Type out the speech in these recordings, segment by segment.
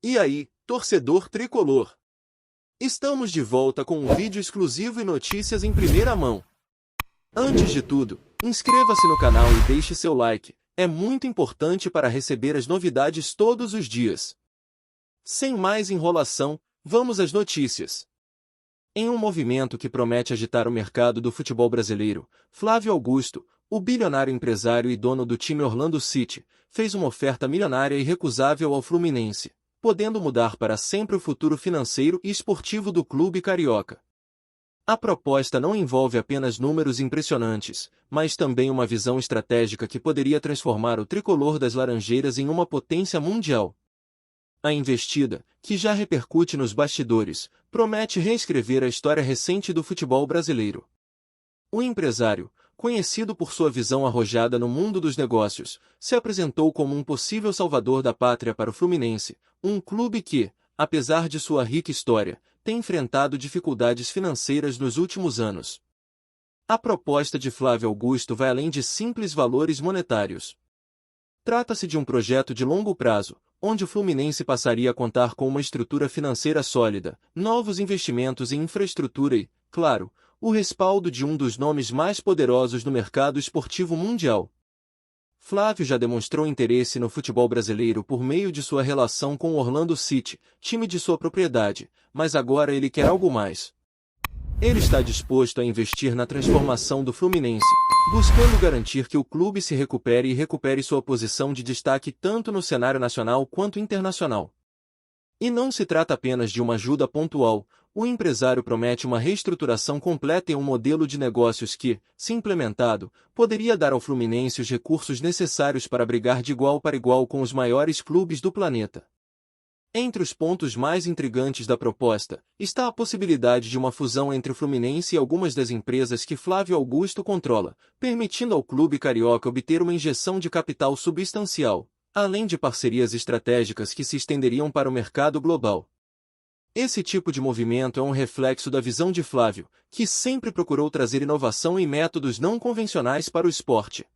E aí, torcedor tricolor? Estamos de volta com um vídeo exclusivo e notícias em primeira mão. Antes de tudo, inscreva-se no canal e deixe seu like, é muito importante para receber as novidades todos os dias. Sem mais enrolação, vamos às notícias. Em um movimento que promete agitar o mercado do futebol brasileiro, Flávio Augusto, o bilionário empresário e dono do time Orlando City, fez uma oferta milionária e irrecusável ao Fluminense, podendo mudar para sempre o futuro financeiro e esportivo do clube carioca. A proposta não envolve apenas números impressionantes, mas também uma visão estratégica que poderia transformar o tricolor das Laranjeiras em uma potência mundial. A investida, que já repercute nos bastidores, promete reescrever a história recente do futebol brasileiro. O empresário, conhecido por sua visão arrojada no mundo dos negócios, se apresentou como um possível salvador da pátria para o Fluminense, um clube que, apesar de sua rica história, tem enfrentado dificuldades financeiras nos últimos anos. A proposta de Flávio Augusto vai além de simples valores monetários. Trata-se de um projeto de longo prazo, onde o Fluminense passaria a contar com uma estrutura financeira sólida, novos investimentos em infraestrutura e, claro, o respaldo de um dos nomes mais poderosos do mercado esportivo mundial. Flávio já demonstrou interesse no futebol brasileiro por meio de sua relação com o Orlando City, time de sua propriedade, mas agora ele quer algo mais. Ele está disposto a investir na transformação do Fluminense, buscando garantir que o clube se recupere e recupere sua posição de destaque tanto no cenário nacional quanto internacional. E não se trata apenas de uma ajuda pontual, o empresário promete uma reestruturação completa em um modelo de negócios que, se implementado, poderia dar ao Fluminense os recursos necessários para brigar de igual para igual com os maiores clubes do planeta. Entre os pontos mais intrigantes da proposta, está a possibilidade de uma fusão entre o Fluminense e algumas das empresas que Flávio Augusto controla, permitindo ao clube carioca obter uma injeção de capital substancial, além de parcerias estratégicas que se estenderiam para o mercado global. Esse tipo de movimento é um reflexo da visão de Flávio, que sempre procurou trazer inovação e métodos não convencionais para o esporte.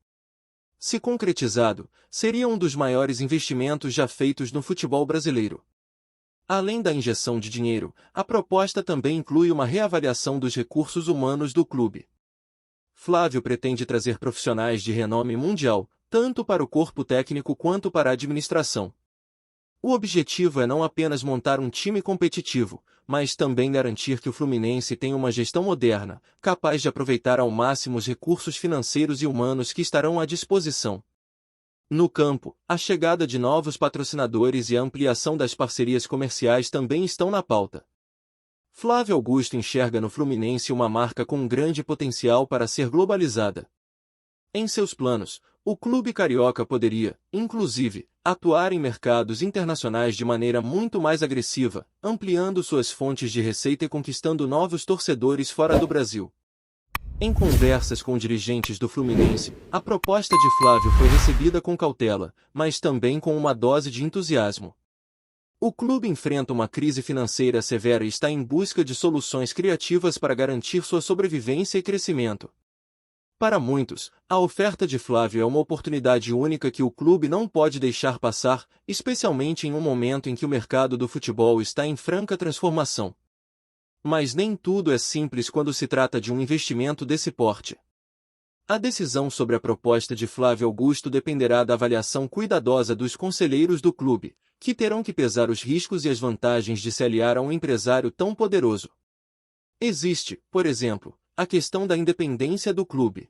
Se concretizado, seria um dos maiores investimentos já feitos no futebol brasileiro. Além da injeção de dinheiro, a proposta também inclui uma reavaliação dos recursos humanos do clube. Flávio pretende trazer profissionais de renome mundial, tanto para o corpo técnico quanto para a administração. O objetivo é não apenas montar um time competitivo, mas também garantir que o Fluminense tenha uma gestão moderna, capaz de aproveitar ao máximo os recursos financeiros e humanos que estarão à disposição. No campo, a chegada de novos patrocinadores e a ampliação das parcerias comerciais também estão na pauta. Flávio Augusto enxerga no Fluminense uma marca com um grande potencial para ser globalizada. Em seus planos, o clube carioca poderia, inclusive, atuar em mercados internacionais de maneira muito mais agressiva, ampliando suas fontes de receita e conquistando novos torcedores fora do Brasil. Em conversas com dirigentes do Fluminense, a proposta de Flávio foi recebida com cautela, mas também com uma dose de entusiasmo. O clube enfrenta uma crise financeira severa e está em busca de soluções criativas para garantir sua sobrevivência e crescimento. Para muitos, a oferta de Flávio é uma oportunidade única que o clube não pode deixar passar, especialmente em um momento em que o mercado do futebol está em franca transformação. Mas nem tudo é simples quando se trata de um investimento desse porte. A decisão sobre a proposta de Flávio Augusto dependerá da avaliação cuidadosa dos conselheiros do clube, que terão que pesar os riscos e as vantagens de se aliar a um empresário tão poderoso. Existe, por exemplo, a questão da independência do clube.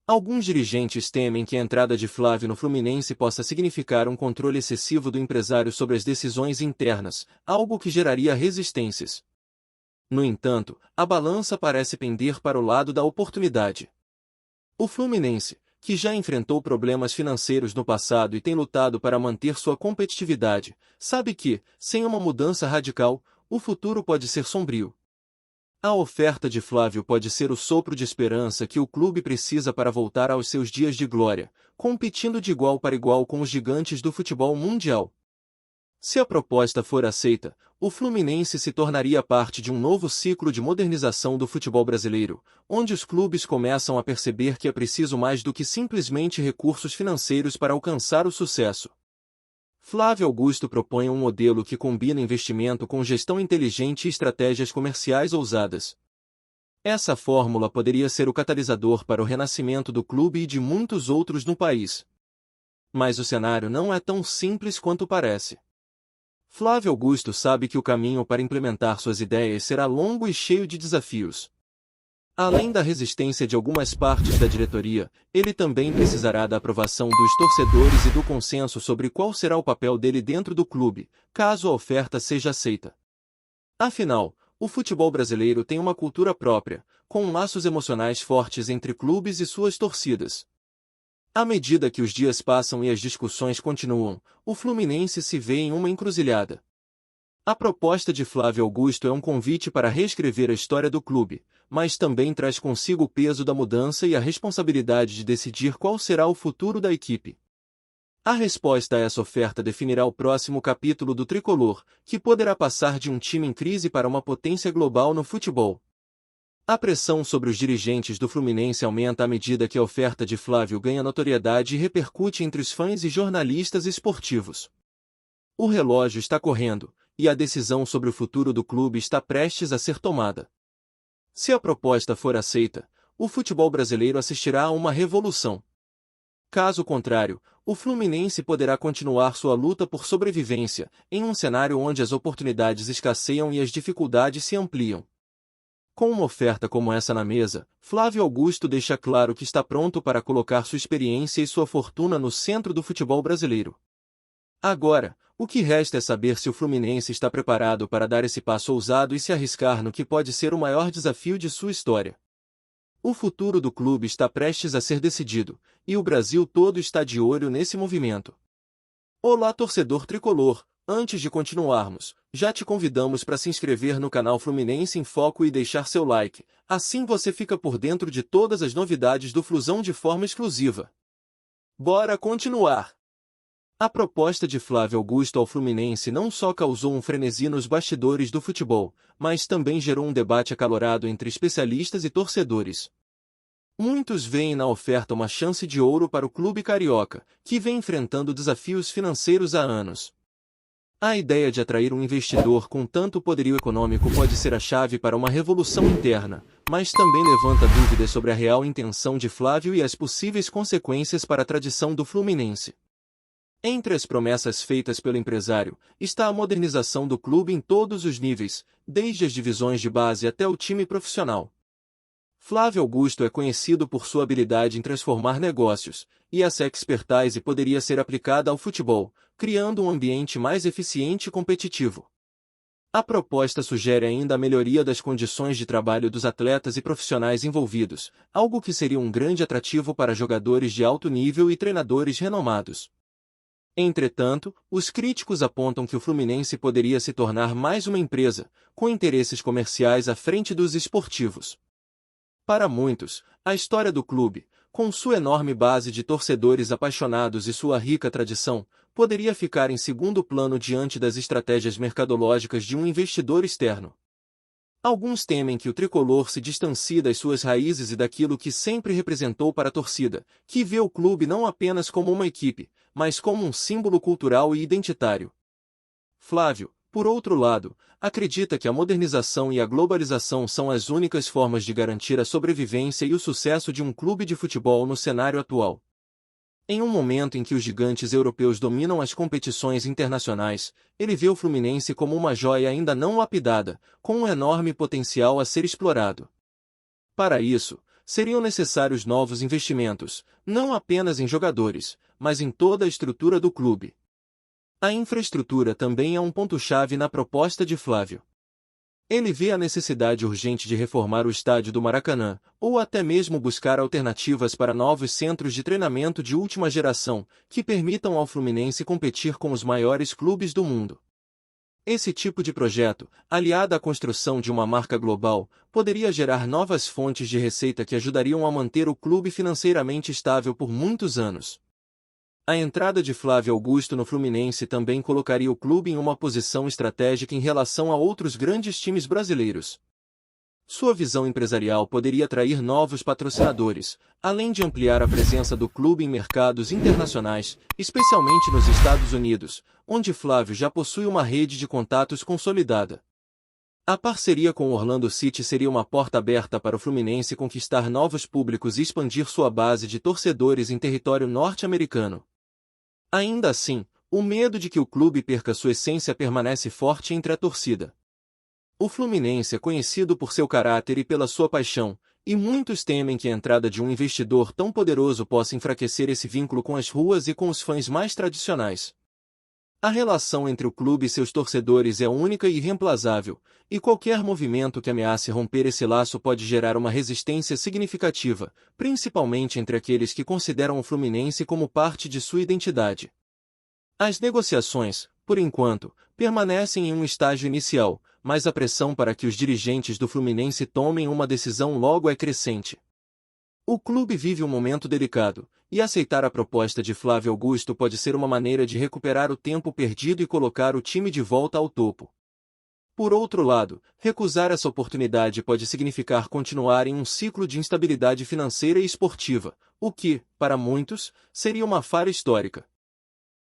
Alguns dirigentes temem que a entrada de Flávio no Fluminense possa significar um controle excessivo do empresário sobre as decisões internas, algo que geraria resistências. No entanto, a balança parece pender para o lado da oportunidade. O Fluminense, que já enfrentou problemas financeiros no passado e tem lutado para manter sua competitividade, sabe que, sem uma mudança radical, o futuro pode ser sombrio. A oferta de Flávio pode ser o sopro de esperança que o clube precisa para voltar aos seus dias de glória, competindo de igual para igual com os gigantes do futebol mundial. Se a proposta for aceita, o Fluminense se tornaria parte de um novo ciclo de modernização do futebol brasileiro, onde os clubes começam a perceber que é preciso mais do que simplesmente recursos financeiros para alcançar o sucesso. Flávio Augusto propõe um modelo que combina investimento com gestão inteligente e estratégias comerciais ousadas. Essa fórmula poderia ser o catalisador para o renascimento do clube e de muitos outros no país. Mas o cenário não é tão simples quanto parece. Flávio Augusto sabe que o caminho para implementar suas ideias será longo e cheio de desafios. Além da resistência de algumas partes da diretoria, ele também precisará da aprovação dos torcedores e do consenso sobre qual será o papel dele dentro do clube, caso a oferta seja aceita. Afinal, o futebol brasileiro tem uma cultura própria, com laços emocionais fortes entre clubes e suas torcidas. À medida que os dias passam e as discussões continuam, o Fluminense se vê em uma encruzilhada. A proposta de Flávio Augusto é um convite para reescrever a história do clube, mas também traz consigo o peso da mudança e a responsabilidade de decidir qual será o futuro da equipe. A resposta a essa oferta definirá o próximo capítulo do tricolor, que poderá passar de um time em crise para uma potência global no futebol. A pressão sobre os dirigentes do Fluminense aumenta à medida que a oferta de Flávio ganha notoriedade e repercute entre os fãs e jornalistas esportivos. O relógio está correndo, e a decisão sobre o futuro do clube está prestes a ser tomada. Se a proposta for aceita, o futebol brasileiro assistirá a uma revolução. Caso contrário, o Fluminense poderá continuar sua luta por sobrevivência, em um cenário onde as oportunidades escasseiam e as dificuldades se ampliam. Com uma oferta como essa na mesa, Flávio Augusto deixa claro que está pronto para colocar sua experiência e sua fortuna no centro do futebol brasileiro. Agora, o que resta é saber se o Fluminense está preparado para dar esse passo ousado e se arriscar no que pode ser o maior desafio de sua história. O futuro do clube está prestes a ser decidido, e o Brasil todo está de olho nesse movimento. Olá, torcedor tricolor! Antes de continuarmos, já te convidamos para se inscrever no canal Fluminense em Foco e deixar seu like, assim você fica por dentro de todas as novidades do Flusão de forma exclusiva. Bora continuar! A proposta de Flávio Augusto ao Fluminense não só causou um frenesi nos bastidores do futebol, mas também gerou um debate acalorado entre especialistas e torcedores. Muitos veem na oferta uma chance de ouro para o clube carioca, que vem enfrentando desafios financeiros há anos. A ideia de atrair um investidor com tanto poderio econômico pode ser a chave para uma revolução interna, mas também levanta dúvidas sobre a real intenção de Flávio e as possíveis consequências para a tradição do Fluminense. Entre as promessas feitas pelo empresário, está a modernização do clube em todos os níveis, desde as divisões de base até o time profissional. Flávio Augusto é conhecido por sua habilidade em transformar negócios, e essa expertise poderia ser aplicada ao futebol, criando um ambiente mais eficiente e competitivo. A proposta sugere ainda a melhoria das condições de trabalho dos atletas e profissionais envolvidos, algo que seria um grande atrativo para jogadores de alto nível e treinadores renomados. Entretanto, os críticos apontam que o Fluminense poderia se tornar mais uma empresa, com interesses comerciais à frente dos esportivos. Para muitos, a história do clube, com sua enorme base de torcedores apaixonados e sua rica tradição, poderia ficar em segundo plano diante das estratégias mercadológicas de um investidor externo. Alguns temem que o tricolor se distancie das suas raízes e daquilo que sempre representou para a torcida, que vê o clube não apenas como uma equipe, mas como um símbolo cultural e identitário. Flávio, por outro lado, acredita que a modernização e a globalização são as únicas formas de garantir a sobrevivência e o sucesso de um clube de futebol no cenário atual. Em um momento em que os gigantes europeus dominam as competições internacionais, ele vê o Fluminense como uma joia ainda não lapidada, com um enorme potencial a ser explorado. Para isso, seriam necessários novos investimentos, não apenas em jogadores, mas em toda a estrutura do clube. A infraestrutura também é um ponto-chave na proposta de Flávio. Ele vê a necessidade urgente de reformar o estádio do Maracanã, ou até mesmo buscar alternativas para novos centros de treinamento de última geração, que permitam ao Fluminense competir com os maiores clubes do mundo. Esse tipo de projeto, aliado à construção de uma marca global, poderia gerar novas fontes de receita que ajudariam a manter o clube financeiramente estável por muitos anos. A entrada de Flávio Augusto no Fluminense também colocaria o clube em uma posição estratégica em relação a outros grandes times brasileiros. Sua visão empresarial poderia atrair novos patrocinadores, além de ampliar a presença do clube em mercados internacionais, especialmente nos Estados Unidos, onde Flávio já possui uma rede de contatos consolidada. A parceria com o Orlando City seria uma porta aberta para o Fluminense conquistar novos públicos e expandir sua base de torcedores em território norte-americano. Ainda assim, o medo de que o clube perca sua essência permanece forte entre a torcida. O Fluminense é conhecido por seu caráter e pela sua paixão, e muitos temem que a entrada de um investidor tão poderoso possa enfraquecer esse vínculo com as ruas e com os fãs mais tradicionais. A relação entre o clube e seus torcedores é única e irreemplazável, e qualquer movimento que ameace romper esse laço pode gerar uma resistência significativa, principalmente entre aqueles que consideram o Fluminense como parte de sua identidade. As negociações, por enquanto, permanecem em um estágio inicial, mas a pressão para que os dirigentes do Fluminense tomem uma decisão logo é crescente. O clube vive um momento delicado, e aceitar a proposta de Flávio Augusto pode ser uma maneira de recuperar o tempo perdido e colocar o time de volta ao topo. Por outro lado, recusar essa oportunidade pode significar continuar em um ciclo de instabilidade financeira e esportiva, o que, para muitos, seria uma falha histórica.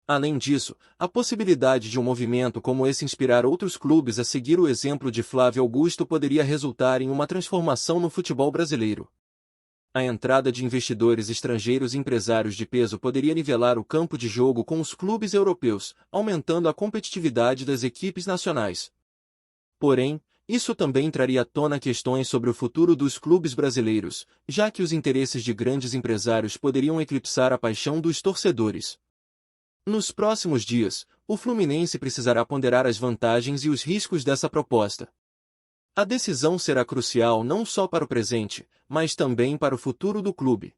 Além disso, a possibilidade de um movimento como esse inspirar outros clubes a seguir o exemplo de Flávio Augusto poderia resultar em uma transformação no futebol brasileiro. A entrada de investidores estrangeiros e empresários de peso poderia nivelar o campo de jogo com os clubes europeus, aumentando a competitividade das equipes nacionais. Porém, isso também traria à tona questões sobre o futuro dos clubes brasileiros, já que os interesses de grandes empresários poderiam eclipsar a paixão dos torcedores. Nos próximos dias, o Fluminense precisará ponderar as vantagens e os riscos dessa proposta. A decisão será crucial não só para o presente, mas também para o futuro do clube.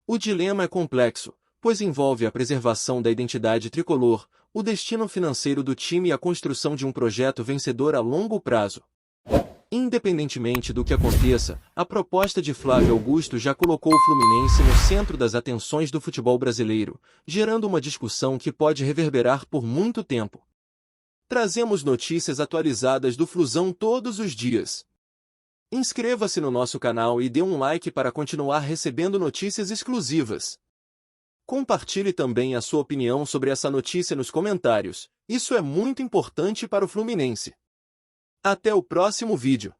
O dilema é complexo, pois envolve a preservação da identidade tricolor, o destino financeiro do time e a construção de um projeto vencedor a longo prazo. Independentemente do que aconteça, a proposta de Flávio Augusto já colocou o Fluminense no centro das atenções do futebol brasileiro, gerando uma discussão que pode reverberar por muito tempo. Trazemos notícias atualizadas do Flusão todos os dias. Inscreva-se no nosso canal e dê um like para continuar recebendo notícias exclusivas. Compartilhe também a sua opinião sobre essa notícia nos comentários, isso é muito importante para o Fluminense. Até o próximo vídeo.